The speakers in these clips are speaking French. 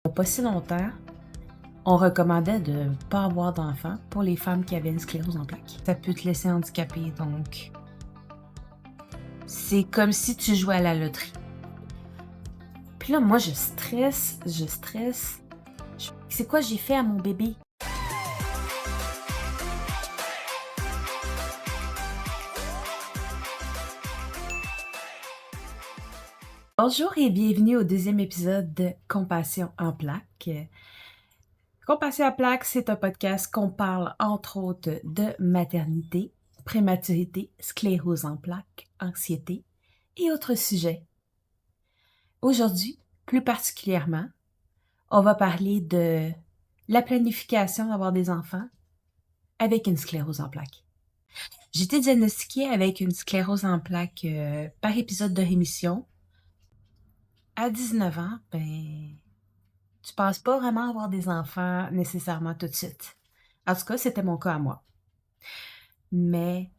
Il n'y a pas si longtemps, on recommandait de ne pas avoir d'enfants pour les femmes qui avaient une sclérose en plaques. Ça peut te laisser handicapé, donc c'est comme si tu jouais à la loterie. Puis là, moi, je stresse. C'est quoi j'ai fait à mon bébé? Bonjour et bienvenue au deuxième épisode de Compassion en plaques. Compassion en plaques, c'est un podcast qu'on parle entre autres de maternité, prématurité, sclérose en plaques, anxiété et autres sujets. Aujourd'hui, plus particulièrement, on va parler de la planification d'avoir des enfants avec une sclérose en plaques. J'ai été diagnostiquée avec une sclérose en plaques par épisode de rémission. À 19 ans, tu penses pas vraiment avoir des enfants nécessairement tout de suite. En tout cas, c'était mon cas à moi. Mais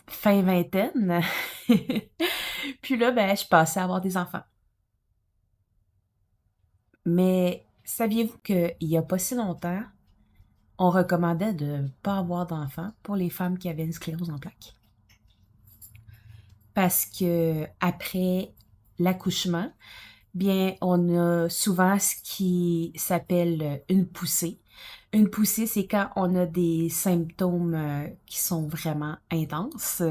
fin vingtaine, puis là, je passais à avoir des enfants. Mais saviez-vous qu'il n'y a pas si longtemps, on recommandait de ne pas avoir d'enfants pour les femmes qui avaient une sclérose en plaques? Parce que après l'accouchement, bien, on a souvent ce qui s'appelle une poussée. Une poussée, c'est quand on a des symptômes qui sont vraiment intenses.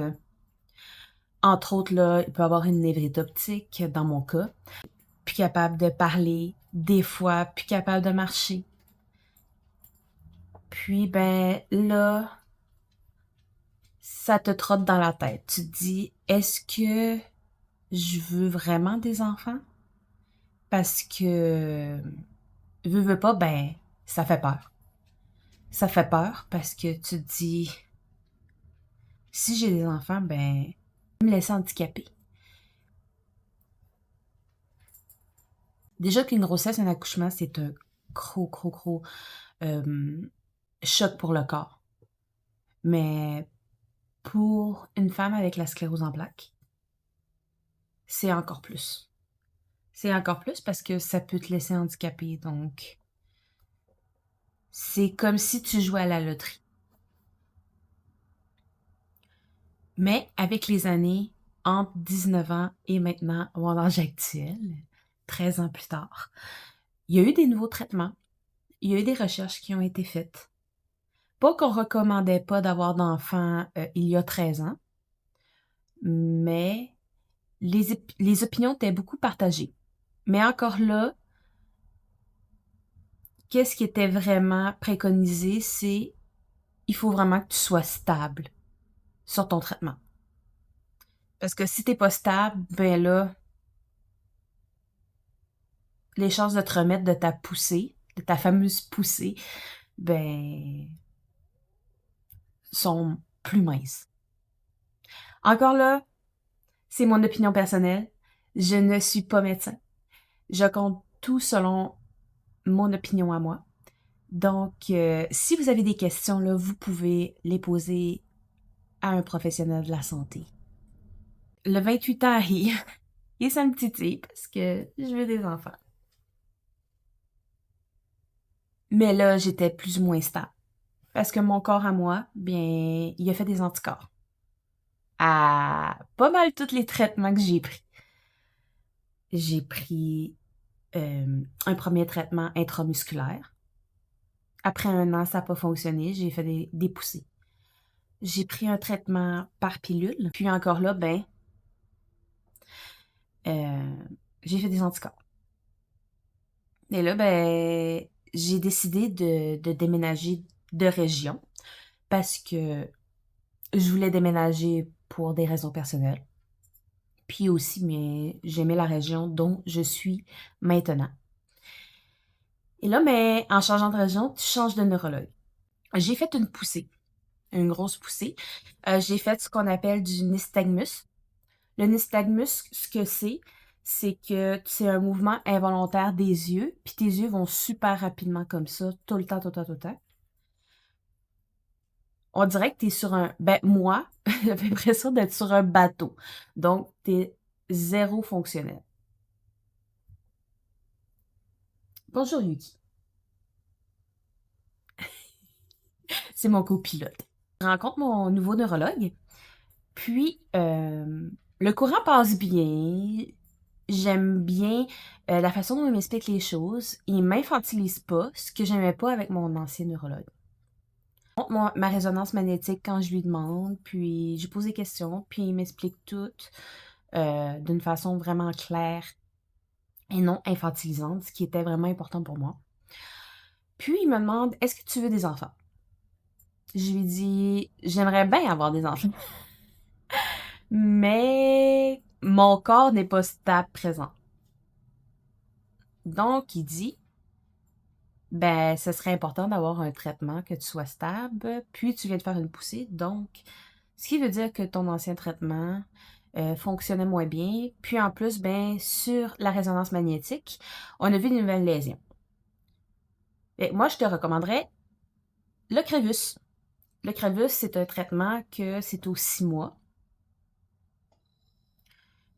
Entre autres, là, il peut y avoir une névrite optique, dans mon cas. Plus capable de parler, des fois, plus capable de marcher. Puis, là, ça te trotte dans la tête. Tu te dis, est-ce que je veux vraiment des enfants? Parce que, veux pas, ça fait peur. Ça fait peur parce que tu te dis, si j'ai des enfants, je vais me laisser handicaper. Déjà qu'une grossesse, un accouchement, c'est un gros choc pour le corps. Mais pour une femme avec la sclérose en plaques, c'est encore plus. C'est encore plus parce que ça peut te laisser handicapé. Donc, c'est comme si tu jouais à la loterie. Mais avec les années, entre 19 ans et maintenant, mon âge actuel, 13 ans plus tard, il y a eu des nouveaux traitements. Il y a eu des recherches qui ont été faites. Pas qu'on recommandait pas d'avoir d'enfants il y a 13 ans, mais les opinions étaient beaucoup partagées. Mais encore là, qu'est-ce qui était vraiment préconisé, c'est il faut vraiment que tu sois stable sur ton traitement. Parce que si t'es pas stable, là, les chances de te remettre de ta poussée, de ta fameuse poussée, sont plus minces. Encore là, c'est mon opinion personnelle. Je ne suis pas médecin. Je compte tout selon mon opinion à moi. Donc, si vous avez des questions, là, vous pouvez les poser à un professionnel de la santé. Le 28 ans arrive et ça me titille parce que je veux des enfants. Mais là, j'étais plus ou moins stable. Parce que mon corps à moi, il a fait des anticorps à pas mal tous les traitements que j'ai pris. J'ai pris un premier traitement intramusculaire. Après 1 an, ça n'a pas fonctionné. J'ai fait des poussées. J'ai pris un traitement par pilule. Puis encore là, j'ai fait des anticorps. Et là, j'ai décidé de déménager de région parce que je voulais déménager pour des raisons personnelles. Puis aussi, mais j'aimais la région dont je suis maintenant. Et là, en changeant de région, tu changes de neurologue. J'ai fait une poussée, une grosse poussée. J'ai fait ce qu'on appelle du nystagmus. Le nystagmus, ce que c'est que c'est un mouvement involontaire des yeux, puis tes yeux vont super rapidement comme ça, tout le temps, tout le temps, tout le temps. On dirait que t'es sur un... moi, j'avais l'impression d'être sur un bateau. Donc, tes zéro fonctionnel. Bonjour Yuki. C'est mon copilote. Je rencontre mon nouveau neurologue, puis le courant passe bien. J'aime bien la façon dont il m'explique les choses. Il m'infantilise pas, ce que j'aimais pas avec mon ancien neurologue. Ma résonance magnétique quand je lui demande, puis je lui pose des questions, puis il m'explique tout d'une façon vraiment claire et non infantilisante, ce qui était vraiment important pour moi. Puis il me demande, est-ce que tu veux des enfants? Je lui dis, j'aimerais bien avoir des enfants, mais mon corps n'est pas stable présent. Donc il dit, ben, ce serait important d'avoir un traitement que tu sois stable, puis tu viens de faire une poussée, donc ce qui veut dire que ton ancien traitement fonctionnait moins bien, puis en plus, ben, sur la résonance magnétique, on a vu une nouvelle lésion. Et moi, je te recommanderais le Crevus. Le Crevus, c'est un traitement que c'est aux 6 mois.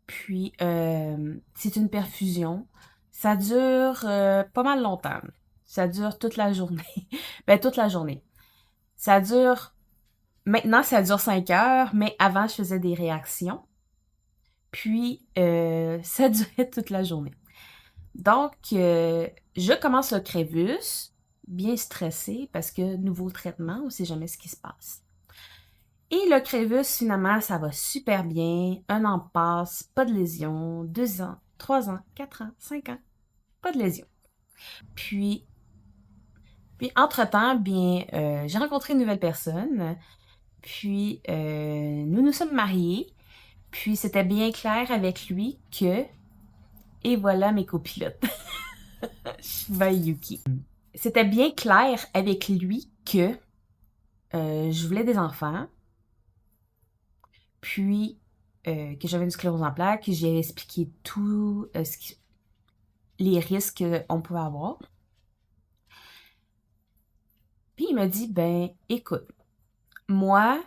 Puis, c'est une perfusion. Ça dure pas mal longtemps. Ça dure toute la journée. Ben, toute la journée. Ça dure... Maintenant, ça dure 5 heures, mais avant, je faisais des réactions. Puis, ça durait toute la journée. Donc, je commence le Crevus, bien stressée, parce que nouveau traitement, on sait jamais ce qui se passe. Et le Crevus, finalement, ça va super bien. 1 an passe, pas de lésion. 2 ans, 3 ans, 4 ans, 5 ans, pas de lésion. Puis entre-temps, bien, j'ai rencontré une nouvelle personne. Puis, nous nous sommes mariés. Puis, c'était bien clair avec lui que... Et voilà mes copilotes. Shiba et Yuki. C'était bien clair avec lui que je voulais des enfants. Puis, que j'avais une sclérose en plaques. J'ai expliqué tout les risques qu'on pouvait avoir. Puis, il m'a dit, ben, écoute, moi,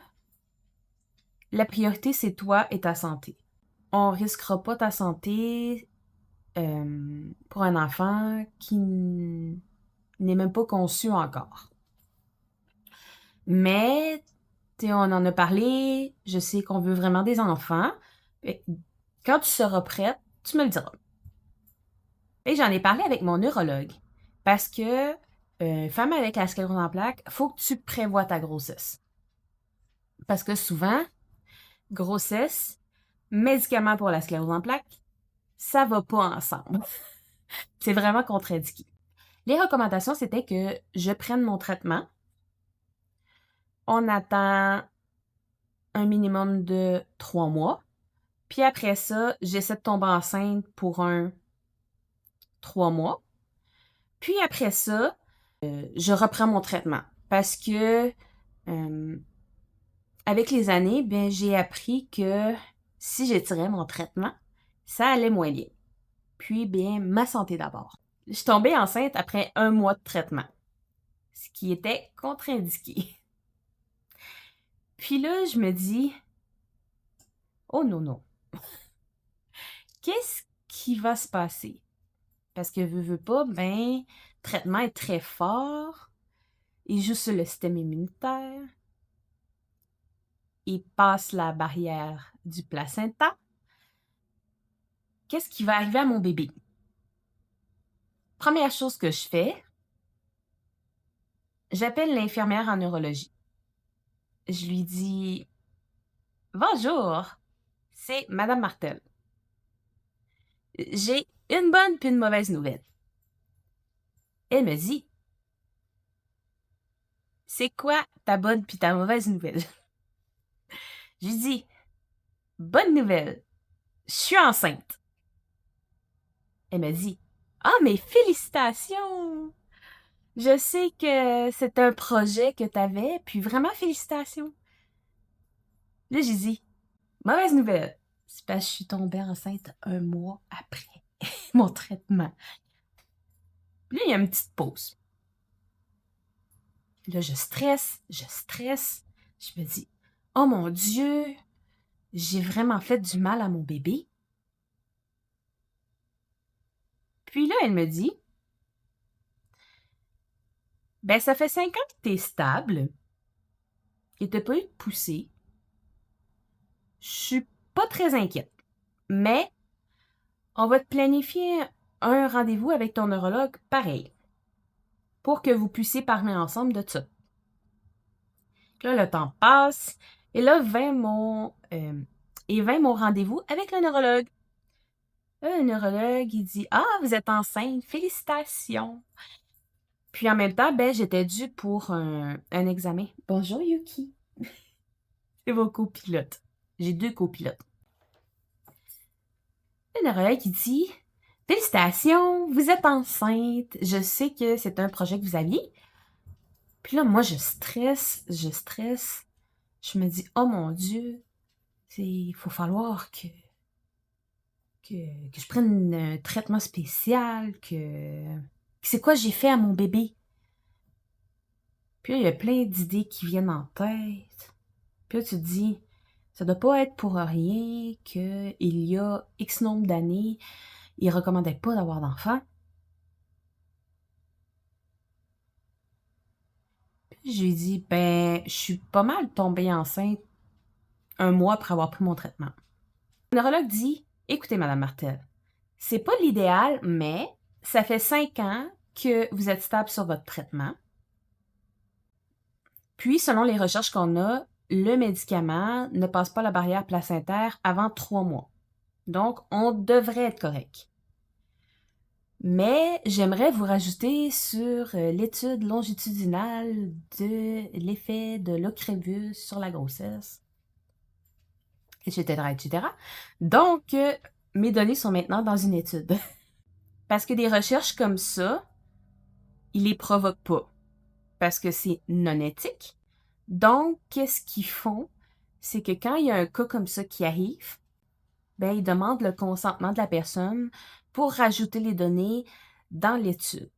la priorité, c'est toi et ta santé. On risquera pas ta santé pour un enfant qui n'est même pas conçu encore. Mais, tu sais, on en a parlé, je sais qu'on veut vraiment des enfants. Et quand tu seras prête, tu me le diras. Et j'en ai parlé avec mon neurologue parce que femme avec la sclérose en plaques, faut que tu prévois ta grossesse. Parce que souvent, grossesse, médicaments pour la sclérose en plaques, ça va pas ensemble. C'est vraiment contre-indiqué. Les recommandations, c'était que je prenne mon traitement. On attend un minimum de 3 mois. Puis après ça, j'essaie de tomber enceinte pour 3 mois. Puis après ça, je reprends mon traitement. Parce que avec les années, ben, j'ai appris que si j'étirais mon traitement, ça allait moins bien. Puis, bien, ma santé d'abord. Je suis tombée enceinte après 1 mois de traitement, ce qui était contre-indiqué. Puis là, je me dis, oh non, non, qu'est-ce qui va se passer? Parce que veux pas, ben, le traitement est très fort, il joue sur le système immunitaire, il passe la barrière du placenta. Qu'est-ce qui va arriver à mon bébé? Première chose que je fais, j'appelle l'infirmière en neurologie. Je lui dis, bonjour, c'est Madame Martel. J'ai une bonne puis une mauvaise nouvelle. Elle me dit, c'est quoi ta bonne puis ta mauvaise nouvelle? Je lui dis, bonne nouvelle, je suis enceinte. Elle me dit, ah, mais félicitations! Je sais que c'est un projet que t'avais, puis vraiment félicitations. Là, j'ai dit, mauvaise nouvelle, c'est parce que je suis tombée enceinte 1 mois après mon traitement. Puis là, il y a une petite pause. Là, je stresse. Je me dis, oh mon Dieu, j'ai vraiment fait du mal à mon bébé. Puis là, elle me dit, ben ça fait 5 ans que t'es stable, que t'as pas eu de poussée. Je suis pas très inquiète, mais on va te planifier un rendez-vous avec ton neurologue pareil, pour que vous puissiez parler ensemble de ça. Là, le temps passe, et là, vint mon rendez-vous avec le neurologue. Là, le neurologue, il dit, « Ah, vous êtes enceinte, félicitations! » Puis en même temps, ben, j'étais due pour un examen. Bonjour, Yuki. C'est vos copilotes. J'ai 2 copilotes. Le neurologue, il dit, « Félicitations, vous êtes enceinte. Je sais que c'est un projet que vous aviez. » Puis là, moi, je stresse. Je me dis, « Oh mon Dieu, il faut falloir que je prenne un traitement spécial, que c'est quoi j'ai fait à mon bébé? » Puis là, il y a plein d'idées qui viennent en tête. Puis là, tu te dis, ça doit pas être pour rien qu'il y a X nombre d'années, il recommandait pas d'avoir d'enfants. Puis je lui dis, ben, je suis pas mal tombée enceinte 1 mois après avoir pris mon traitement. Le neurologue dit, écoutez, Madame Martel, c'est pas l'idéal, mais ça fait 5 ans que vous êtes stable sur votre traitement. Puis, selon les recherches qu'on a, le médicament ne passe pas la barrière placentaire avant 3 mois. Donc, on devrait être correct. Mais j'aimerais vous rajouter sur l'étude longitudinale de l'effet de l'Ocrevus sur la grossesse, etc., etc. Donc, mes données sont maintenant dans une étude. Parce que des recherches comme ça, ils les provoquent pas. Parce que c'est non éthique. Donc, qu'est-ce qu'ils font? C'est que quand il y a un cas comme ça qui arrive, ben, ils demandent le consentement de la personne pour rajouter les données dans l'étude.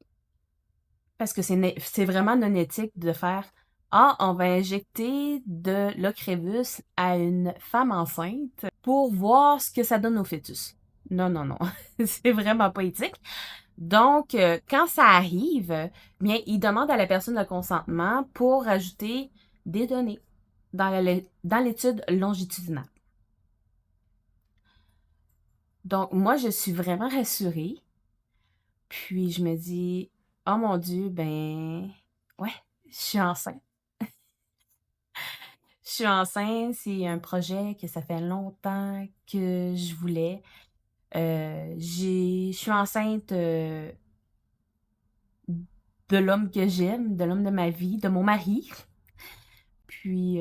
Parce que c'est vraiment non éthique de faire « Ah, on va injecter de l'Ocrevus à une femme enceinte pour voir ce que ça donne au fœtus. » Non, non, non. C'est vraiment pas éthique. Donc, quand ça arrive, bien, ils demandent à la personne le consentement pour ajouter des données dans l'étude longitudinale. Donc, moi, je suis vraiment rassurée. Puis, je me dis, oh mon Dieu, ben, ouais, je suis enceinte. Je suis enceinte, c'est un projet que ça fait longtemps que je voulais. Je suis enceinte de l'homme que j'aime, de l'homme de ma vie, de mon mari. Puis,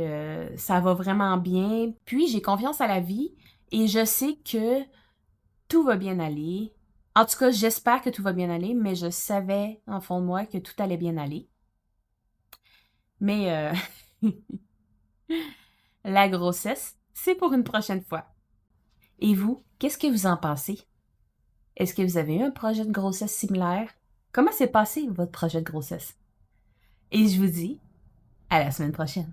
ça va vraiment bien. Puis, j'ai confiance à la vie et je sais que tout va bien aller. En tout cas, j'espère que tout va bien aller, mais je savais, en fond de moi, que tout allait bien aller. Mais la grossesse, c'est pour une prochaine fois. Et vous, qu'est-ce que vous en pensez? Est-ce que vous avez eu un projet de grossesse similaire? Comment s'est passé votre projet de grossesse? Et je vous dis à la semaine prochaine.